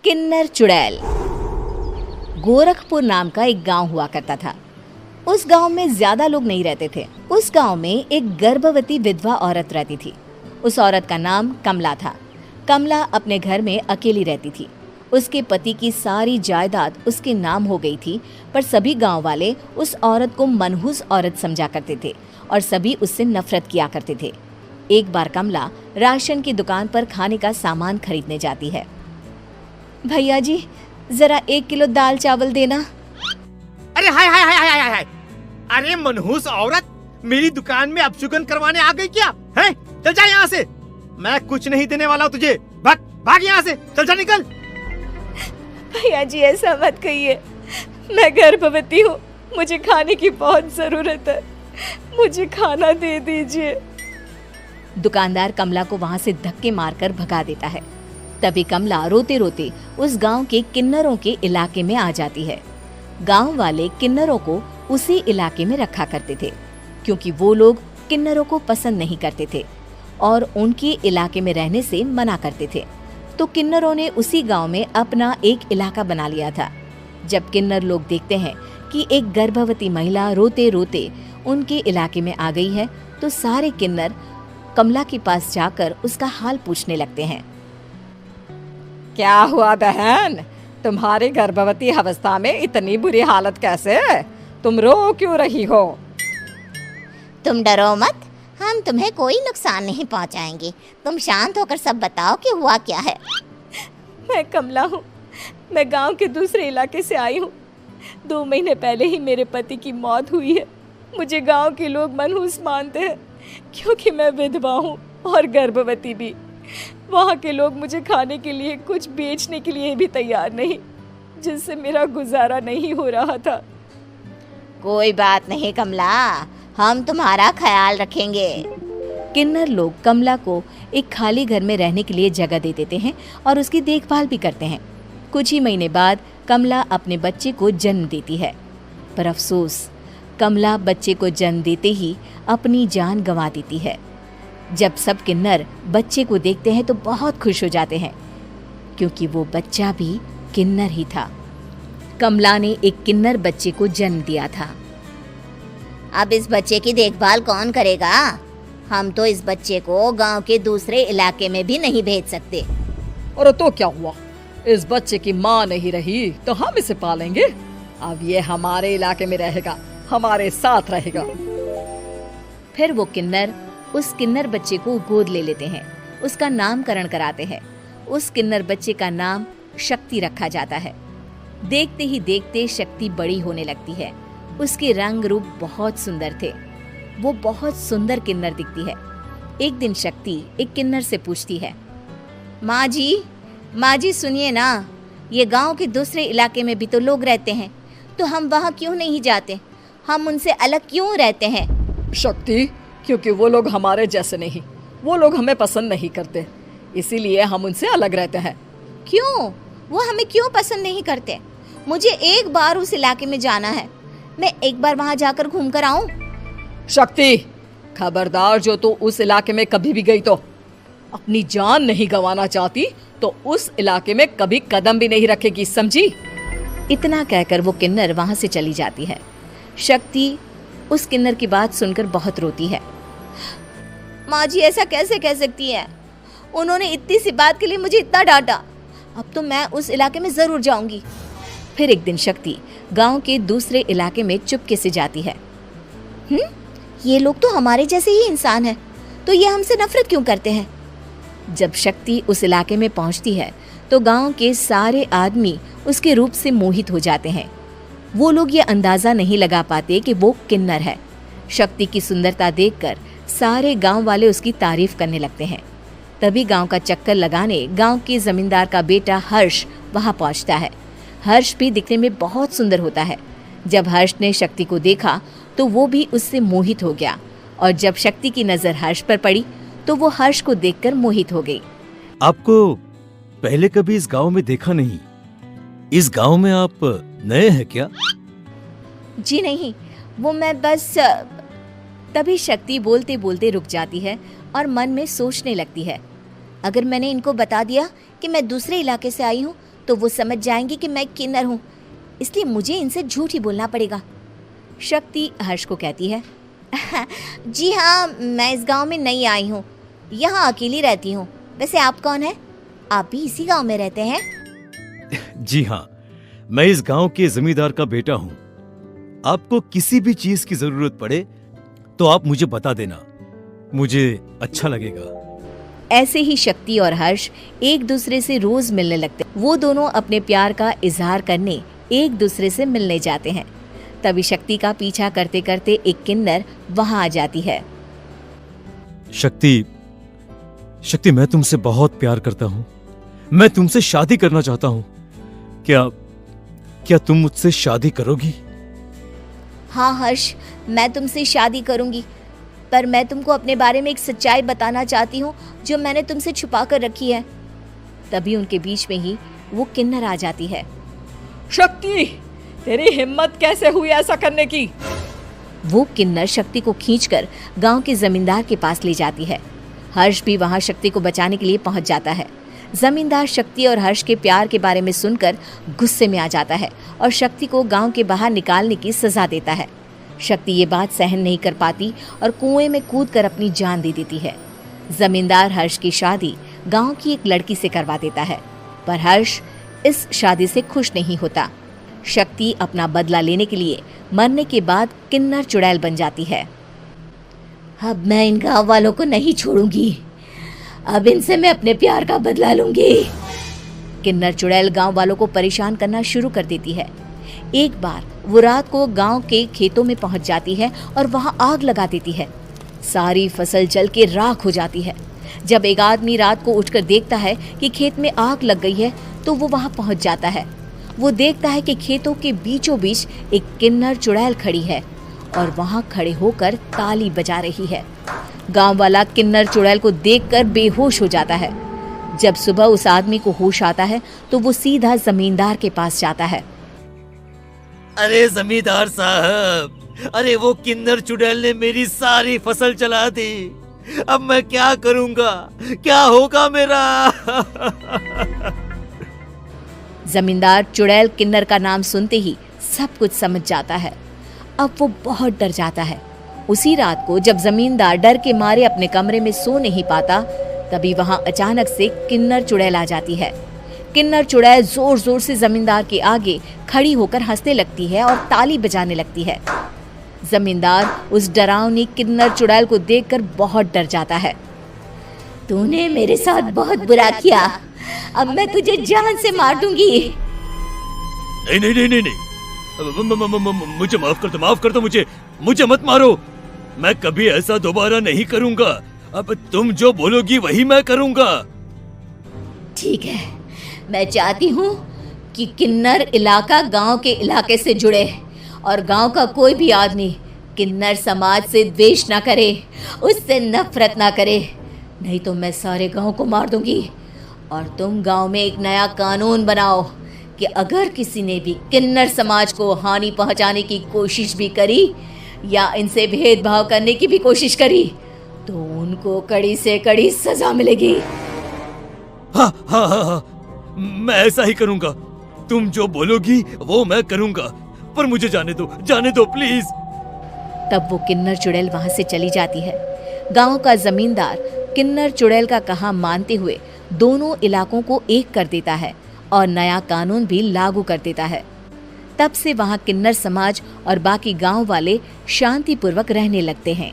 किन्नर चुड़ैल। गोरखपुर नाम का एक गांव हुआ करता था। उस गांव में ज्यादा लोग नहीं रहते थे। उस गांव में एक गर्भवती विधवा औरत रहती थी। उस औरत का नाम कमला था। कमला अपने घर में अकेली रहती थी। उसके पति की सारी जायदाद उसके नाम हो गई थी, पर सभी गांव वाले उस औरत को मनहूस औरत समझा करते थे और सभी उससे नफरत किया करते थे। एक बार कमला राशन की दुकान पर खाने का सामान खरीदने जाती है। भैया जी, जरा 1 किलो दाल चावल देना। अरे हाय हाय हाय हाय हाय! अरे मनहूस औरत, मेरी दुकान में अपशुगन करवाने आ गई क्या? हैं? चल जा यहाँ से, मैं कुछ नहीं देने वाला हूँ तुझे। भाग भाग यहाँ से, चल जा, निकल। भैया जी, ऐसा मत कहिए, मैं गर्भवती हूँ, मुझे खाने की बहुत जरूरत है, मुझे खाना दे दीजिए। दुकानदार कमला को वहाँ से धक्के मारकर भगा देता है। तभी कमला रोते रोते उस गांव के किन्नरों के इलाके में आ जाती है। गांव वाले किन्नरों को उसी इलाके में रखा करते थे, क्योंकि वो लोग किन्नरों को पसंद नहीं करते थे और उनके इलाके में रहने से मना करते थे। तो किन्नरों ने उसी गांव में अपना एक इलाका बना लिया था। जब किन्नर लोग देखते हैं कि एक गर्भवती महिला रोते रोते उनके इलाके में आ गई है, तो सारे किन्नर कमला के पास जाकर उसका हाल पूछने लगते हैं। क्या हुआ बहन, तुम्हारी गर्भवती अवस्था में इतनी बुरी हालत कैसे? तुम रो क्यों रही हो? तुम डरो मत, हम तुम्हें कोई नुकसान नहीं पहुंचाएंगे। तुम शांत होकर सब बताओ कि हुआ क्या है। मैं कमला हूँ, मैं गांव के दूसरे इलाके से आई हूँ। 2 महीने पहले ही मेरे पति की मौत हुई है। मुझे गांव के लोग मनहूस मानते हैं, क्योंकि मैं विधवा हूँ और गर्भवती भी। वहाँ के लोग मुझे खाने के लिए कुछ बेचने के लिए भी तैयार नहीं, जिससे मेरा गुजारा नहीं हो रहा था। कोई बात नहीं कमला, हम तुम्हारा ख्याल रखेंगे। किन्नर लोग कमला को एक खाली घर में रहने के लिए जगह दे देते हैं और उसकी देखभाल भी करते हैं। कुछ ही महीने बाद कमला अपने बच्चे को जन्म देती है, पर अफसोस, कमला बच्चे को जन्म देते ही अपनी जान गंवा देती है। जब सब किन्नर बच्चे को देखते हैं तो बहुत खुश हो जाते हैं, क्योंकि वो बच्चा भी किन्नर ही था। कमला ने एक किन्नर बच्चे को जन्म दिया था। अब इस बच्चे की देखभाल कौन करेगा? हम तो इस बच्चे को गांव के दूसरे इलाके में भी नहीं भेज सकते। और तो क्या हुआ, इस बच्चे की माँ नहीं रही तो हम इसे पालेंगे। अब ये हमारे इलाके में रहेगा, हमारे साथ रहेगा। फिर वो किन्नर उस किन्नर बच्चे को गोद ले लेते हैं, उसका नामकरण कराते हैं। उस किन्नर बच्चे का नाम शक्ति रखा जाता है। देखते ही देखते शक्ति बड़ी होने लगती है। उसके रंग रूप बहुत सुंदर थे। वो बहुत सुंदर किन्नर दिखती है। एक दिन शक्ति एक किन्नर से पूछती है, माँ जी सुनिए ना, ये गांव के दूसरे इलाके में भी तो लोग रहते हैं, तो हम वहाँ क्यों नहीं जाते? हम उनसे अलग क्यों रहते हैं? शक्ति, क्योंकि वो लोग हमारे जैसे नहीं, वो लोग हमें पसंद नहीं करते, इसीलिए हम उनसे अलग रहते हैं। क्यों? वो हमें क्यों पसंद नहीं करते? मुझे एक बार उस इलाके में जाना है, मैं एक बार वहाँ जाकर घूम कर आऊं। शक्ति, खबरदार, जो तू उस इलाके में कभी भी गई तो अपनी जान नहीं गंवाना चाहती तो उस इलाके में कभी कदम भी नहीं रखेगी, समझी? इतना कहकर वो किन्नर वहाँ से चली जाती है। शक्ति उस किन्नर की बात सुनकर बहुत रोती है। माँ जी, ऐसा कैसे कह सकती है? उन्होंने इतनी सी बात के लिए मुझे इतना डांटा। अब तो मैं उस इलाके में जरूर जाऊंगी। फिर एक दिन शक्ति गांव के दूसरे इलाके में चुपके से जाती है। ये लोग तो हमारे जैसे ही इंसान हैं, तो ये हमसे नफरत क्यों करते हैं? जब शक्ति उस इलाके में पहुंचती है तो गांव के सारे आदमी उसके रूप से मोहित हो जाते हैं। वो लोग ये अंदाजा नहीं लगा पाते कि वो किन्नर है। शक्ति की सुंदरता देखकर सारे गांव वाले उसकी तारीफ करने लगते हैं। तभी गांव का चक्कर लगाने गांव के जमींदार का बेटा हर्ष वहां पहुंचता है। हर्ष भी दिखने में बहुत सुंदर होता है। जब हर्ष ने शक्ति को देखा तो वो भी उससे मोहित हो गया, और जब शक्ति की नजर हर्ष पर पड़ी तो वो हर्ष को देखकर मोहित हो गई। आपको पहले कभी इस गांव में देखा नहीं। इस गांव में आप नए हैं क्या? जी नहीं, वो मैं बस। तभी शक्ति बोलते बोलते रुक जाती है और मन में सोचने लगती है, अगर मैंने इनको बता दिया कि मैं दूसरे इलाके से आई हूँ तो वो समझ जाएंगे कि मैं किन्नर हूँ, इसलिए मुझे इनसे झूठ ही बोलना पड़ेगा। शक्ति हर्ष को कहती है, जी हाँ, मैं इस गांव में नई आई हूँ, यहाँ अकेली रहती हूँ। वैसे आप कौन है? आप भी इसी गांव में रहते हैं? जी हाँ, मैं इस गांव के जमींदार का बेटा हूँ। आपको किसी भी चीज की जरूरत पड़े तो आप मुझे बता देना, मुझे अच्छा लगेगा। ऐसे ही शक्ति और हर्ष एक दूसरे से रोज मिलने लगते। वो दोनों अपने प्यार का इजहार करने एक दूसरे से मिलने जाते हैं। तभी शक्ति का पीछा करते करते एक किन्नर वहां आ जाती है। शक्ति, मैं तुमसे बहुत प्यार करता हूँ। मैं तुमसे शादी करना चाहता हूँ। क्या तुम मुझसे शादी करोगी? हाँ हर्ष, मैं तुमसे शादी करूंगी, पर मैं तुमको अपने बारे में एक सच्चाई बताना चाहती हूँ जो मैंने तुमसे छुपा कर रखी है। तभी उनके बीच में ही वो किन्नर आ जाती है। शक्ति, तेरी हिम्मत कैसे हुई ऐसा करने की? वो किन्नर शक्ति को खींचकर गांव के जमींदार के पास ले जाती है। हर्ष भी वहां शक्ति को बचाने के लिए पहुंच जाता है। जमींदार शक्ति और हर्ष के प्यार के बारे में सुनकर गुस्से में आ जाता है और शक्ति को गांव के बाहर निकालने की सजा देता है। शक्ति ये बात सहन नहीं कर पाती और कुएं में कूदकर अपनी जान दे देती है। जमींदार हर्ष की शादी गांव की एक लड़की से करवा देता है, पर हर्ष इस शादी से खुश नहीं होता। शक्ति अपना बदला लेने के लिए मरने के बाद किन्नर चुड़ैल बन जाती है। अब मैं इन गाँव वालों को नहीं छोड़ूंगी, अब इनसे मैं अपने प्यार का बदला लूंगी। किन्नर चुड़ैल गांव वालों को परेशान करना शुरू कर देती है। एक बार वो रात को गांव के खेतों में पहुंच जाती है और वहां आग लगा देती है। सारी फसल जल के राख हो जाती है। जब एक आदमी रात को उठकर देखता है कि खेत में आग लग गई है तो वो वहां पहुंच जाता है। वो देखता है कि खेतों के बीचों बीच एक किन्नर चुड़ैल खड़ी है और वहां खड़े होकर ताली बजा रही है। गांव वाला किन्नर चुड़ैल को देखकर बेहोश हो जाता है। जब सुबह उस आदमी को होश आता है तो वो सीधा जमींदार के पास जाता है। अरे जमींदार साहब, अरे वो किन्नर चुड़ैल ने मेरी सारी फसल चला दी। अब मैं क्या करूंगा? क्या होगा मेरा? जमींदार चुड़ैल किन्नर का नाम सुनते ही सब कुछ समझ जाता है। अब वो बहुत डर जाता है। उसी रात को जब जमींदार डर के मारे अपने कमरे में सो नहीं पाता, तभी वहां अचानक से किन्नर चुड़ैल आ जाती है। किन्नर चुड़ैल जोर जोर से जमींदार के आगे खड़ी होकर हंसने लगती है और ताली बजाने लगती है। जमींदार उस डरावनी किन्नर चुड़ैल को देखकर बहुत डर जाता है। तूने मेरे साथ बहुत बुरा किया, अब मैं तुझे जान से मार दूंगी। नहीं नहीं नहीं नहीं नहीं, मुझे माफ कर दो, मुझे मत मारो। मैं कभी ऐसा दोबारा नहीं करूंगा। अब तुम जो बोलोगी वही मैं करूंगा। ठीक है, मैं चाहती हूँ कि किन्नर इलाका गांव के इलाके से जुड़े और गांव का कोई भी आदमी किन्नर समाज से द्वेष ना करे, उससे नफरत ना करे, नहीं तो मैं सारे गांव को मार दूंगी। और तुम गांव में एक नया कानून बनाओ कि अगर किसी ने भी किन्नर समाज को हानि पहुंचाने की कोशिश भी करी या इनसे भेदभाव करने की भी कोशिश करी तो उनको कड़ी से कड़ी सजा मिलेगी। हाँ हाँ हाँ हाँ, मैं ऐसा ही करूंगा। तुम जो बोलोगी वो मैं करूंगा, पर मुझे जाने दो प्लीज। तब वो किन्नर चुड़ैल वहां से चली जाती है। गांव का जमींदार किन्नर चुड़ैल का कहा मानते हुए दोनों इलाकों को एक कर देता है और नया कानून भी लागू कर देता है। तब से वहां किन्नर समाज और बाकी गांव वाले शांतिपूर्वक रहने लगते हैं।